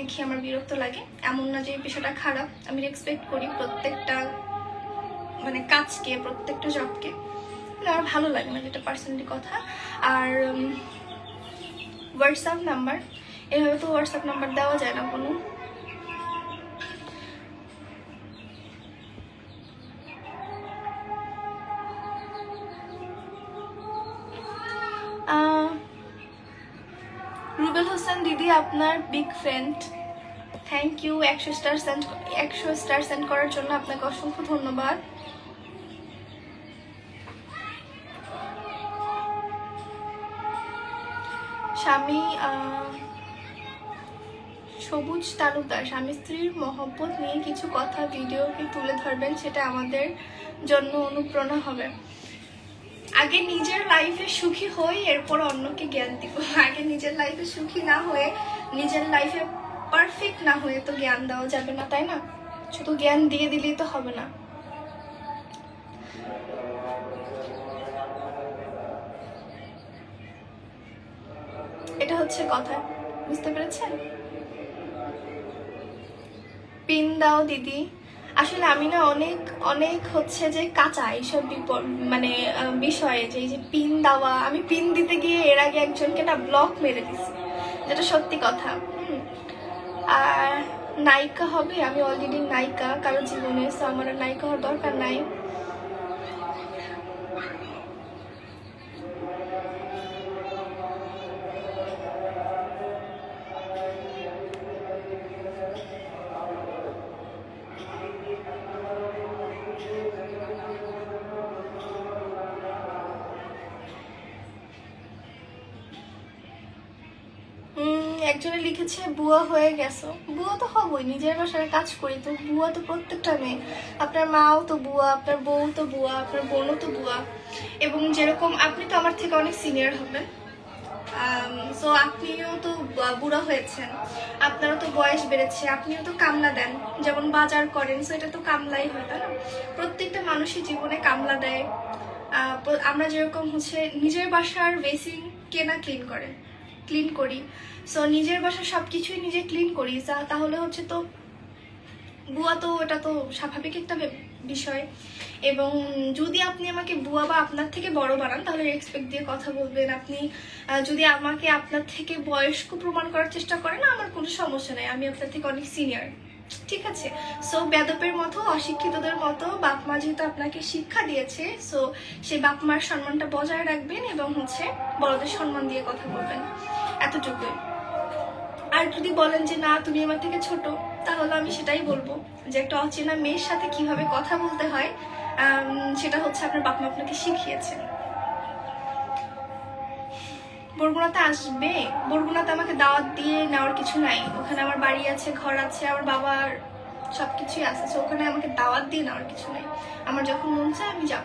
দেখি আমার বিরক্ত লাগে। এমন না যে বিষয়টা খারাপ, আমি রেসপেক্ট করি প্রত্যেকটা মানে কাজকে, প্রত্যেকটা জবকে, আমার ভালো লাগে না, যেটা পার্সোনালি কথা। আর হোয়াটসঅ্যাপ নাম্বার, এভাবে তো হোয়াটসঅ্যাপ নাম্বার দেওয়া যায় না কোনো। রুবেল হোসেন দিদি আপনার big friend, thank you. 100 star send করার জন্য আপনাকে অসংখ্য ধন্যবাদ। স্বামী সবুজ তালুকদার, স্বামী স্ত্রীর মহব্বত নিয়ে কিছু কথা ভিডিওকে তুলে ধরবেন, সেটা আমাদের জন্য অনুপ্রেরণা হবে। আগে নিজের লাইফে সুখী হই, এরপর অন্যকে জ্ঞান দিব। আগে নিজের লাইফে সুখী না হয়ে, নিজের লাইফে পারফেক্ট না হয়ে তো জ্ঞান দেওয়া যাবে না, তাই না? শুধু জ্ঞান দিয়ে দিলেই তো হবে না। এটা হচ্ছে কথা, বুঝতে পেরেছেন? পিন দাও দিদি। আসলে আমি না অনেক অনেক হচ্ছে যে কাঁচা এইসব মানে বিষয়ে, যে এই যে পিন দেওয়া, আমি পিন দিতে গিয়ে এর আগে একজনকে না ব্লক মেরে দিছি, যেটা সত্যি কথা। আর নায়িকা হবে, আমি অলরেডি নায়িকা কারো জীবনে, তো আমার আর নায়িকা হওয়ার দরকার নাই। একজনে লিখেছে বুয়া হয়ে গেছো। বুয়া তো হবই, নিজের বাসায় কাজ করি তো বুয়া তো প্রত্যেকটা মেয়ে। আপনার মাও তো বুয়া, আপনার বউ তো বুয়া, আপনার বোনও তো বুয়া। এবং যেরকম আপনি তো আমার থেকে অনেক সিনিয়র হবেন, সো আপনিও তো বুড়া হয়েছেন, আপনারও তো বয়স বেড়েছে, আপনিও তো কামলা দেন, যেমন বাজার করেন, সো এটা তো কামলাই হয়, তাই না? প্রত্যেকটা মানুষই জীবনে কামলা দেয়। আমরা যেরকম হচ্ছে নিজের বাসার বেসিন কেনা ক্লিন করি, সো নিজের বাসার সব কিছুই নিজে ক্লিন করি, তাহলে হচ্ছে তো বুয়া তো এটা তো স্বাভাবিক একটা বিষয়। এবং যদি আপনি আমাকে বুয়া বা আপনার থেকে বড় বানান, তাহলে রেসপেক্ট দিয়ে কথা বলবেন। আপনি যদি আমাকে আপনার থেকে বয়স্ক প্রমাণ করার চেষ্টা করেন, আমার কোনো সমস্যা নেই, আমি আপনার থেকে অনেক সিনিয়র, ঠিক আছে? সো বেদপের মতো, অশিক্ষিতদের মতো বাপ মা যেহেতু আপনাকে শিক্ষা দিয়েছে, সো সেই বাপ মার সম্মানটা বজায় রাখবেন এবং হচ্ছে বড়দের সম্মান দিয়ে কথা বলবেন, এতটুকুই। আর যদি বলেন যে না তুমি আমার থেকে ছোট, তাহলে আমি সেটাই বলবো যে একটা অচেনা মেয়ের সাথে কিভাবে কথা বলতে হয়, সেটা হচ্ছে আপনার বাপ মা আপনাকে শিখিয়েছে। বরগুনাতে আসবে? বরগুনাতে আমাকে দাওয়াত দিয়ে নেওয়ার কিছু নাই, ওখানে আমার বাড়ি আছে, ঘর আছে, আমার বাবার সবকিছুই আছে, ওখানে আমাকে দাওয়াত দিয়ে নেওয়ার কিছু নাই। আমার যখন মন চায় আমি যাব।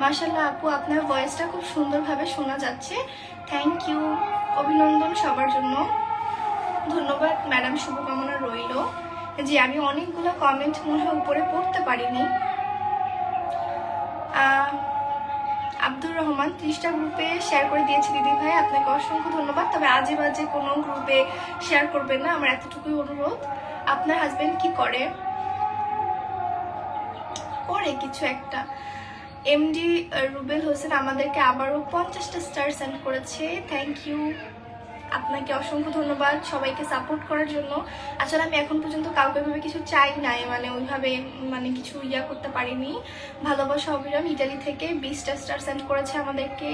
মাশাআল্লাহ আপু, আপনার ভয়েসটা খুব সুন্দরভাবে শোনা যাচ্ছে, থ্যাংক ইউ। অভিনন্দন সবার জন্য, ধন্যবাদ ম্যাডাম, শুভকামনা রইল। যে আমি অনেকগুলো কমেন্ট মনে হয় উপরে পড়তে পারিনি। আব্দুর রহমান 30টা গ্রুপে শেয়ার করে দিয়েছি দিদি ভাই, আপনাকে অসংখ্য ধন্যবাদ। তবে আজে বাজে কোনো গ্রুপে শেয়ার করবেন না, আমার এতটুকুই অনুরোধ। আপনার হাজবেন্ড কি করে? কিছু একটা। এমডি রুবেল হোসেন আমাদেরকে আবারও 50টা স্টার সেন্ড করেছে, থ্যাংক ইউ। আপনাকে অসংখ্য ধন্যবাদ সবাইকে সাপোর্ট করার জন্য। আসলে আমি এখন পর্যন্ত কাউকে ভাবে কিছু চাই নাই, মানে ওইভাবে মানে কিছু করতে পারিনি। ভালোবাসা অবিরাম ইটালি থেকে 20টা স্টার সেন্ড করেছে আমাদেরকে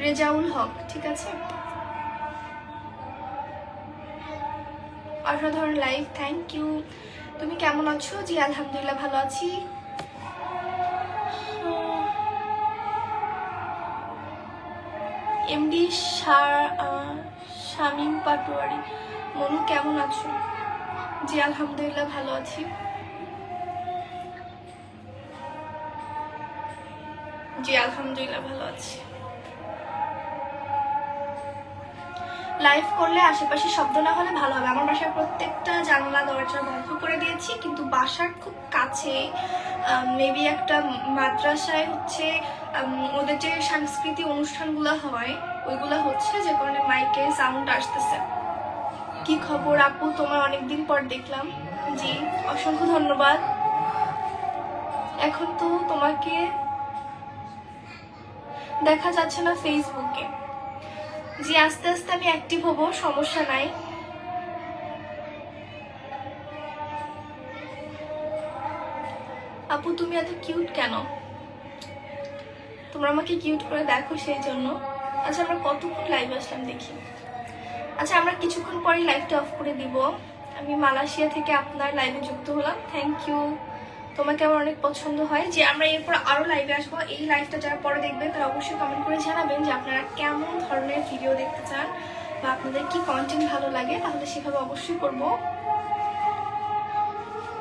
রেজাউল হক, ঠিক আছে? অসাধারণ লাইভ, থ্যাংক ইউ। তুমি কেমন আছো? জি আলহামদুলিল্লাহ ভালো আছি। এমডি শামীম পাটোয়ারি, মনু কেমন আছো? জি আলহামদুলিল্লাহ ভালো আছি। জি আলহামদুলিল্লাহ ভালো আছি। লাইভ করলে আশেপাশে শব্দ না হলে ভালো হবে। আমার বাসার প্রত্যেকটা জানলা দরজা বন্ধ করে দিয়েছি, কিন্তু বাসার খুব কাছে মেবি একটা মাদ্রাসায় হচ্ছে ওদের যে সাংস্কৃতিক অনুষ্ঠানগুলো হয়, ওইগুলা হচ্ছে, যে কারণে মাইকে সাউন্ড আসতেছে। কি খবর আপু, তোমার অনেকদিন পর দেখলাম। জি, অসংখ্য ধন্যবাদ। এখন তো তোমাকে দেখা যাচ্ছে না ফেসবুকে। জি, আস্তে আস্তে আমি অ্যাক্টিভ হব, সমস্যা নাই। আপু তুমি এত কিউট কেন? তোমরা আমাকে কিউট করে দেখো সেই জন্য। আচ্ছা আমরা কতক্ষণ লাইভ আসলাম দেখি। আচ্ছা আমরা কিছুক্ষণ পরেই লাইভটা অফ করে দিব। আমি মালয়েশিয়া থেকে আপনার লাইভে যুক্ত হলাম, থ্যাংক ইউ। তোমাকে আমার অনেক পছন্দ হয়। যে আমরা এরপর আরো লাইভে আসবো। এই লাইভটা যারা পরে দেখবেন তারা অবশ্যই কমেন্ট করে জানাবেন যে আপনারা কেমন ধরনের ভিডিও দেখতে চান বা আপনাদের কি কন্টেন্ট ভালো লাগে, তাহলে সেভাবে অবশ্যই করবো।